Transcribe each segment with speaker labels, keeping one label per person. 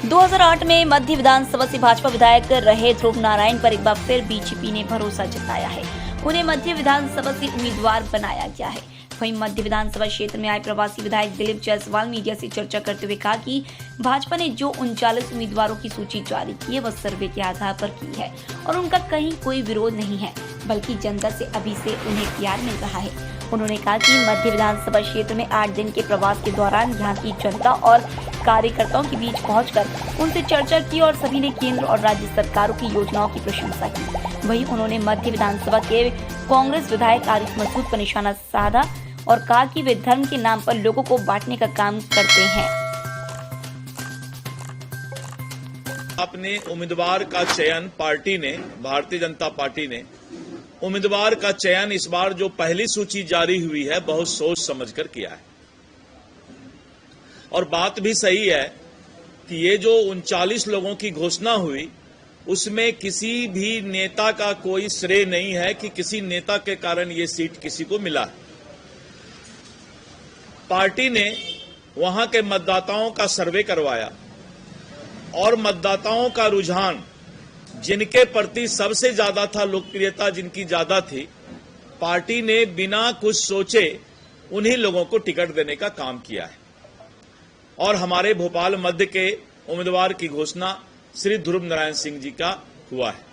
Speaker 1: 2008 में मध्य विधानसभा से भाजपा विधायक रहे ध्रुव नारायण पर एक बार फिर बीजेपी ने भरोसा जताया है। उन्हें मध्य विधानसभा से उम्मीदवार बनाया गया है। वहीं मध्य विधानसभा क्षेत्र में आए प्रवासी विधायक दिलीप जायसवाल मीडिया से चर्चा करते हुए कहा कि भाजपा ने जो 39 उम्मीदवारों की सूची जारी की है वह सर्वे के आधार पर की है और उनका कहीं कोई विरोध नहीं है, बल्कि जनता से अभी से उन्हें प्यार मिल रहा है। उन्होंने कहा कि मध्य विधानसभा क्षेत्र में 8 दिन के प्रवास के दौरान यहाँ की जनता और कार्यकर्ताओं के बीच पहुंचकर उनसे चर्चा की और सभी ने केंद्र और राज्य सरकारों की योजनाओं की प्रशंसा की। वहीं उन्होंने मध्य विधानसभा के कांग्रेस विधायक आरिफ मसूद पर निशाना साधा और कहा कि वे धर्म के नाम पर लोगों को बांटने का काम करते हैं।
Speaker 2: अपने उम्मीदवार का चयन पार्टी ने, भारतीय जनता पार्टी ने उम्मीदवार का चयन इस बार जो पहली सूची जारी हुई है बहुत सोच समझकर किया है। और बात भी सही है कि ये जो 39 लोगों की घोषणा हुई उसमें किसी भी नेता का कोई श्रेय नहीं है कि किसी नेता के कारण ये सीट किसी को मिला है। पार्टी ने वहां के मतदाताओं का सर्वे करवाया और मतदाताओं का रुझान जिनके प्रति सबसे ज्यादा था, लोकप्रियता जिनकी ज्यादा थी, पार्टी ने बिना कुछ सोचे उन्हीं लोगों को टिकट देने का काम किया है। और हमारे भोपाल मध्य के उम्मीदवार की घोषणा श्री ध्रुव नारायण सिंह जी का हुआ है।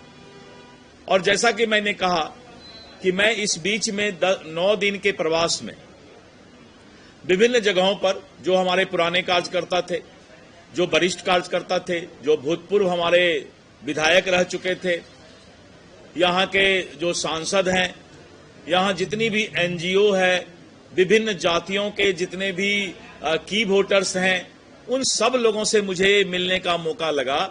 Speaker 2: और जैसा कि मैंने कहा कि मैं इस बीच में 9 दिन के प्रवास में विभिन्न जगहों पर जो हमारे पुराने कार्यकर्ता थे, जो वरिष्ठ कार्यकर्ता थे, जो भूतपूर्व हमारे विधायक रह चुके थे, यहाँ के जो सांसद हैं, यहाँ जितनी भी एनजीओ है, विभिन्न जातियों के जितने भी की वोटर्स हैं, उन सब लोगों से मुझे मिलने का मौका लगा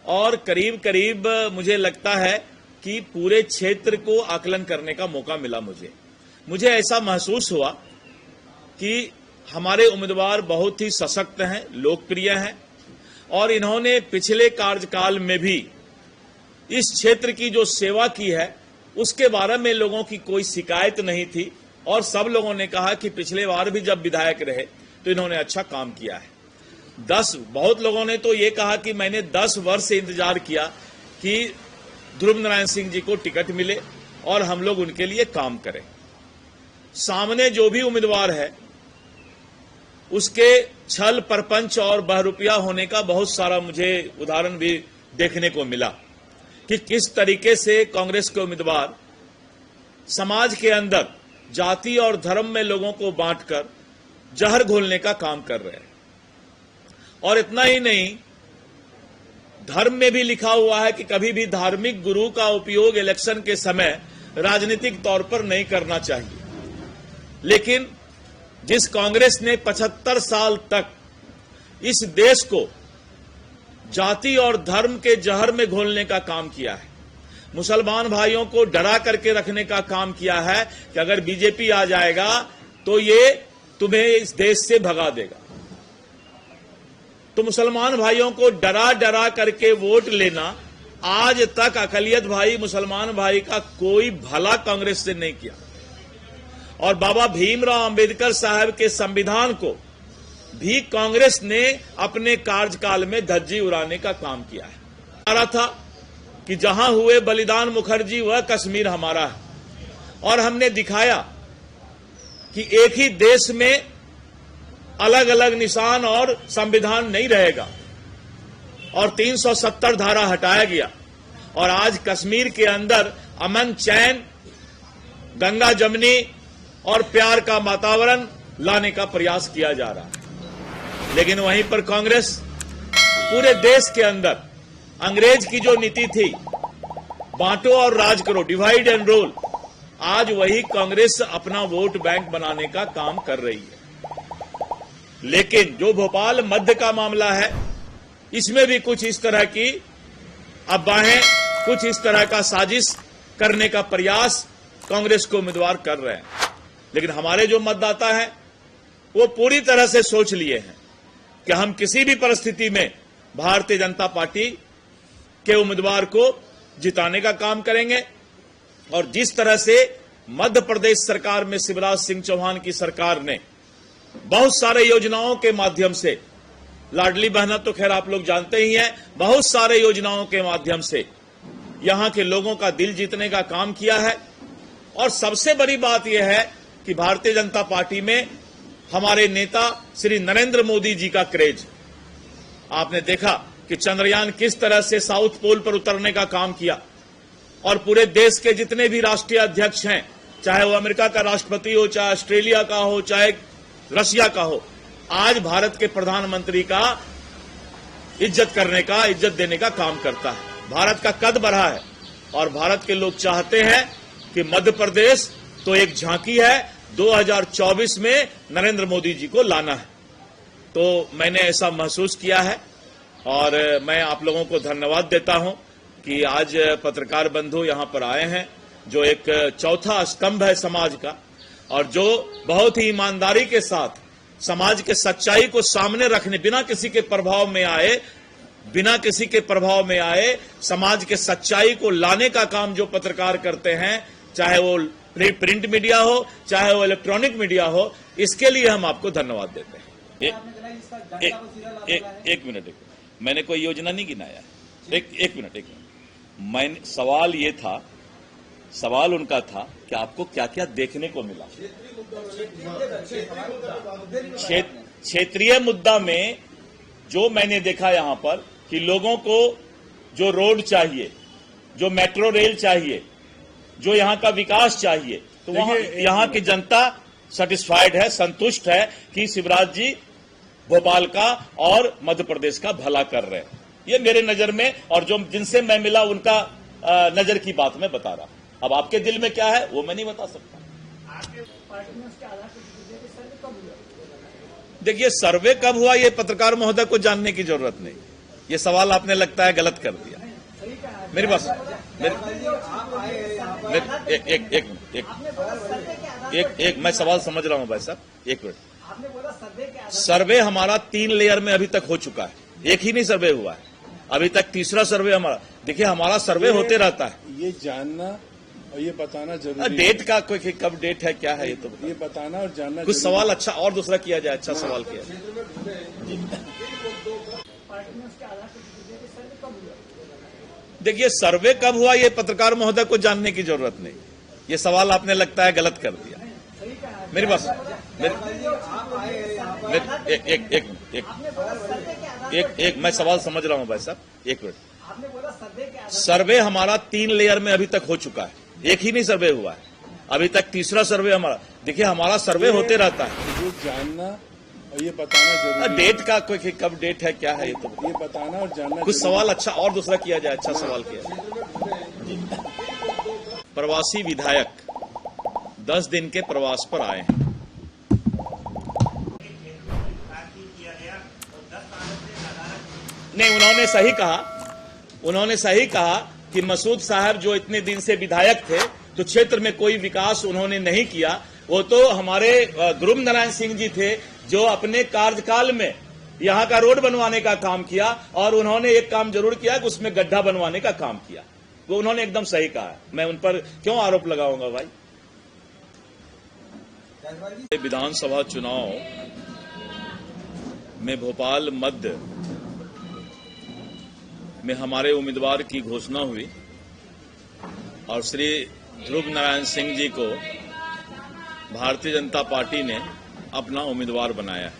Speaker 2: और करीब करीब मुझे लगता है कि पूरे क्षेत्र को आकलन करने का मौका मिला। मुझे ऐसा महसूस हुआ कि हमारे उम्मीदवार बहुत ही सशक्त हैं, लोकप्रिय हैं और इन्होंने पिछले कार्यकाल में भी इस क्षेत्र की जो सेवा की है उसके बारे में लोगों की कोई शिकायत नहीं थी और सब लोगों ने कहा कि पिछले बार भी जब विधायक रहे तो इन्होंने अच्छा काम किया है। बहुत लोगों ने तो ये कहा कि मैंने 10 वर्ष से इंतजार किया कि ध्रुव नारायण सिंह जी को टिकट मिले और हम लोग उनके लिए काम करें। सामने जो भी उम्मीदवार है उसके छल परपंच और बहरूपिया होने का बहुत सारा मुझे उदाहरण भी देखने को मिला कि किस तरीके से कांग्रेस के उम्मीदवार समाज के अंदर जाति और धर्म में लोगों को बांटकर जहर घोलने का काम कर रहे हैं। और इतना ही नहीं, धर्म में भी लिखा हुआ है कि कभी भी धार्मिक गुरु का उपयोग इलेक्शन के समय राजनीतिक तौर पर नहीं करना चाहिए। लेकिन जिस कांग्रेस ने 75 साल तक इस देश को जाति और धर्म के जहर में घोलने का काम किया है, मुसलमान भाइयों को डरा करके रखने का काम किया है कि अगर बीजेपी आ जाएगा तो ये तुम्हें इस देश से भगा देगा, तो मुसलमान भाइयों को डरा डरा करके वोट लेना, आज तक अकलियत भाई मुसलमान भाई का कोई भला कांग्रेस से नहीं किया। और बाबा भीमराव अंबेडकर साहब के संविधान को भी कांग्रेस ने अपने कार्यकाल में धज्जी उड़ाने का काम किया है। हमारा था कि जहां हुए बलिदान मुखर्जी वह कश्मीर हमारा है और हमने दिखाया कि एक ही देश में अलग अलग निशान और संविधान नहीं रहेगा और 370 धारा हटाया गया और आज कश्मीर के अंदर अमन, चैन, गंगा जमनी और प्यार का वातावरण लाने का प्रयास किया जा रहा है। लेकिन वहीं पर कांग्रेस पूरे देश के अंदर अंग्रेज की जो नीति थी, बांटो और राज करो, डिवाइड एंड रूल, आज वही कांग्रेस अपना वोट बैंक बनाने का काम कर रही है। लेकिन जो भोपाल मध्य का मामला है, इसमें भी कुछ इस तरह की अफवाहें, कुछ इस तरह का साजिश करने का प्रयास कांग्रेस को उम्मीदवार कर रहे हैं। लेकिन हमारे जो मतदाता हैं वो पूरी तरह से सोच लिए हैं कि हम किसी भी परिस्थिति में भारतीय जनता पार्टी के उम्मीदवार को जिताने का काम करेंगे। और जिस तरह से मध्य प्रदेश सरकार में शिवराज सिंह चौहान की सरकार ने बहुत सारे योजनाओं के माध्यम से लाडली बहना तो खैर आप लोग जानते ही हैं, बहुत सारे योजनाओं के माध्यम से यहां के लोगों का दिल जीतने का काम किया है। और सबसे बड़ी बात यह है कि भारतीय जनता पार्टी में हमारे नेता श्री नरेंद्र मोदी जी का क्रेज। आपने देखा कि चंद्रयान किस तरह से साउथ पोल पर उतरने का काम किया और पूरे देश के जितने भी राष्ट्रीय अध्यक्ष हैं, चाहे वो अमेरिका का राष्ट्रपति हो, चाहे ऑस्ट्रेलिया का हो, चाहे रशिया का हो, आज भारत के प्रधानमंत्री का इज्जत करने का, इज्जत देने का काम करता है। भारत का कद बढ़ा है और भारत के लोग चाहते हैं कि मध्य प्रदेश तो एक झांकी है, 2024 में नरेंद्र मोदी जी को लाना है। तो मैंने ऐसा महसूस किया है और मैं आप लोगों को धन्यवाद देता हूं कि आज पत्रकार बंधु यहां पर आए हैं, जो एक चौथा स्तंभ है समाज का और जो बहुत ही ईमानदारी के साथ समाज के सच्चाई को सामने रखने, बिना किसी के प्रभाव में आए समाज के सच्चाई को लाने का काम जो पत्रकार करते हैं, चाहे वो प्रिंट मीडिया हो, चाहे वो इलेक्ट्रॉनिक मीडिया हो, इसके लिए हम आपको धन्यवाद देते हैं। एक मिनट, मैंने कोई योजना नहीं गिनाया। एक मिनट। मैंने सवाल उनका था कि आपको क्या क्या देखने को मिला। क्षेत्रीय मुद्दा में जो मैंने देखा यहां पर कि लोगों को जो रोड चाहिए, जो मेट्रो रेल चाहिए, जो यहां का विकास चाहिए, तो वहां यहां की जनता सेटिस्फाइड है, संतुष्ट है कि शिवराज जी भोपाल का और मध्य प्रदेश का भला कर रहे हैं। ये मेरे नजर में, और जो जिनसे मैं मिला उनका नजर की बात मैं बता रहा। अब आपके दिल में क्या है वो मैं नहीं बता सकता। देखिए, सर्वे कब हुआ ये पत्रकार महोदय को जानने की जरूरत नहीं। ये सवाल आपने लगता है गलत कर दिया। मेरी बात, एक मैं सवाल समझ रहा हूं भाई साहब, एक मिनट। सर्वे हमारा 3 लेयर में अभी तक हो चुका है, एक ही नहीं सर्वे हुआ है अभी तक, तीसरा सर्वे हमारा। देखिए, हमारा सर्वे होते रहता है।
Speaker 3: ये जानना और ये बताना जरूरी है।
Speaker 2: डेट का कोई कब डेट है, क्या है, ये
Speaker 3: बताना और जानना
Speaker 2: कुछ सवाल अच्छा और दूसरा किया जाए। अच्छा सवाल किया। देखिए, सर्वे कब हुआ ये पत्रकार महोदय को जानने की जरूरत नहीं। ये सवाल आपने लगता है गलत कर दिया। मेरी बात, एक मैं सवाल समझ रहा हूं भाई साहब, एक मिनट। सर्वे हमारा 3 लेयर में अभी तक हो चुका है, एक ही नहीं सर्वे हुआ है अभी तक, तीसरा सर्वे हमारा। देखिए, हमारा सर्वे होते रहता है।
Speaker 3: ये जानना और ये बताना जरूरी है।
Speaker 2: डेट का कोई कब डेट है, क्या है,
Speaker 3: ये बताना और जानना
Speaker 2: कुछ सवाल अच्छा और दूसरा किया जाए। अच्छा सवाल किया। प्रवासी विधायक 10 दिन के प्रवास पर आए हैं। नहीं, उन्होंने सही कहा कि मसूद साहब जो इतने दिन से विधायक थे तो क्षेत्र में कोई विकास उन्होंने नहीं किया। वो तो हमारे ध्रुव नारायण सिंह जी थे जो अपने कार्यकाल में यहां का रोड बनवाने का काम किया, और उन्होंने एक काम जरूर किया कि उसमें गड्ढा बनवाने का काम किया। वो उन्होंने एकदम सही कहा। मैं उन पर क्यों आरोप लगाऊंगा भाई। विधानसभा चुनाव में भोपाल मध्य में हमारे उम्मीदवार की घोषणा हुई और श्री ध्रुव नारायण सिंह जी को भारतीय जनता पार्टी ने अपना उम्मीदवार बनाया है।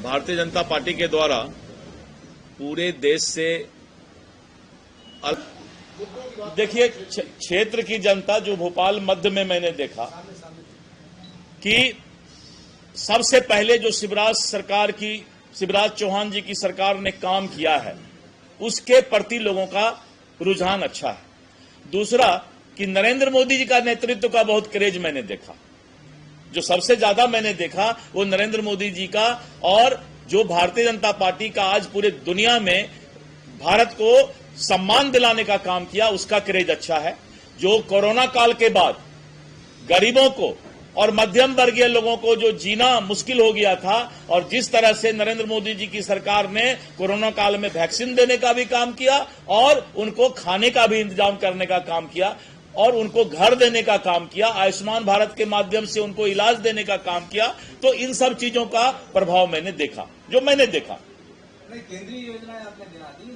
Speaker 2: भारतीय जनता पार्टी के द्वारा पूरे देश से देखिए, क्षेत्र की जनता जो भोपाल मध्य में मैंने देखा कि सबसे पहले जो शिवराज चौहान जी की सरकार ने काम किया है उसके प्रति लोगों का रुझान अच्छा है। दूसरा कि नरेंद्र मोदी जी का नेतृत्व का बहुत क्रेज मैंने देखा। जो सबसे ज्यादा मैंने देखा वो नरेंद्र मोदी जी का, और जो भारतीय जनता पार्टी का आज पूरे दुनिया में भारत को सम्मान दिलाने का काम किया उसका क्रेज अच्छा है। जो कोरोना काल के बाद गरीबों को और मध्यम वर्गीय लोगों को जो जीना मुश्किल हो गया था, और जिस तरह से नरेंद्र मोदी जी की सरकार ने कोरोना काल में वैक्सीन देने का भी काम किया और उनको खाने का भी इंतजाम करने का काम किया, और उनको घर देने का काम किया, आयुष्मान भारत के माध्यम से उनको इलाज देने का काम किया, तो इन सब चीजों का प्रभाव मैंने देखा, जो मैंने देखा।
Speaker 4: केंद्रीय योजनाएं आपने गिना दी।